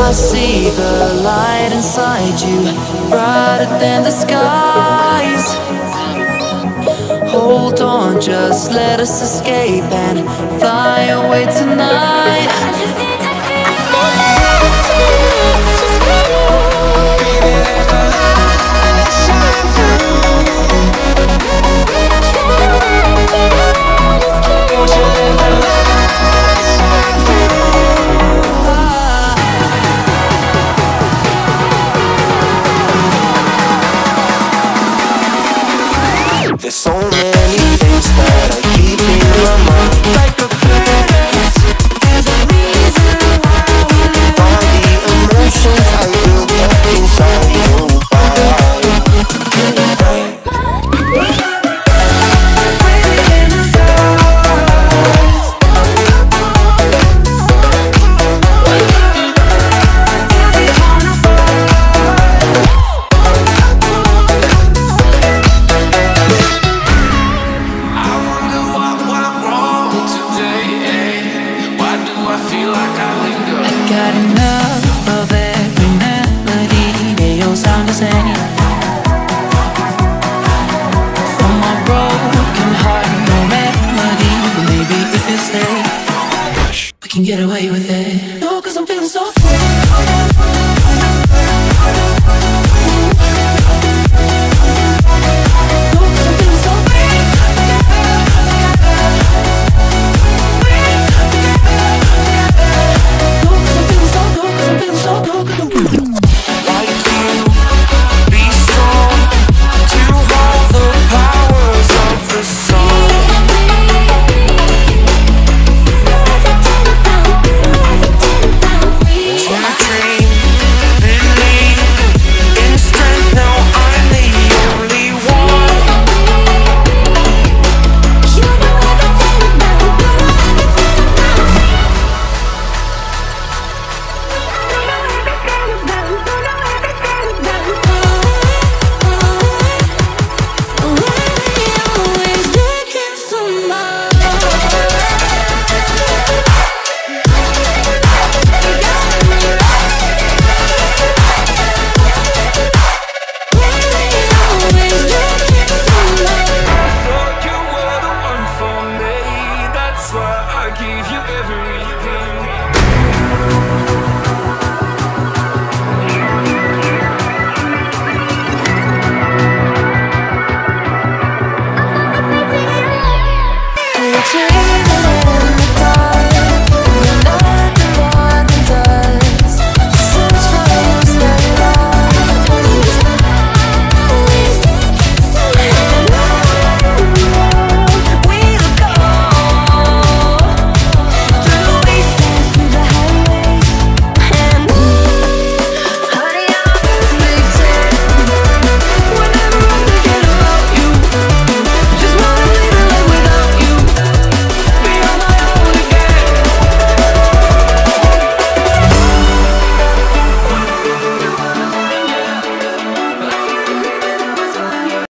I see the light inside you, brighter than the skies. Hold on, just let us escape and fly away tonight. There's so many things that I keep in my mind, like a current. There's a reason why all the emotions I built up inside you. Got enough of every melody, they all sound the same. From my broken heart, no remedy. Maybe if you stay, we can get away with it. No, 'cause I'm feeling so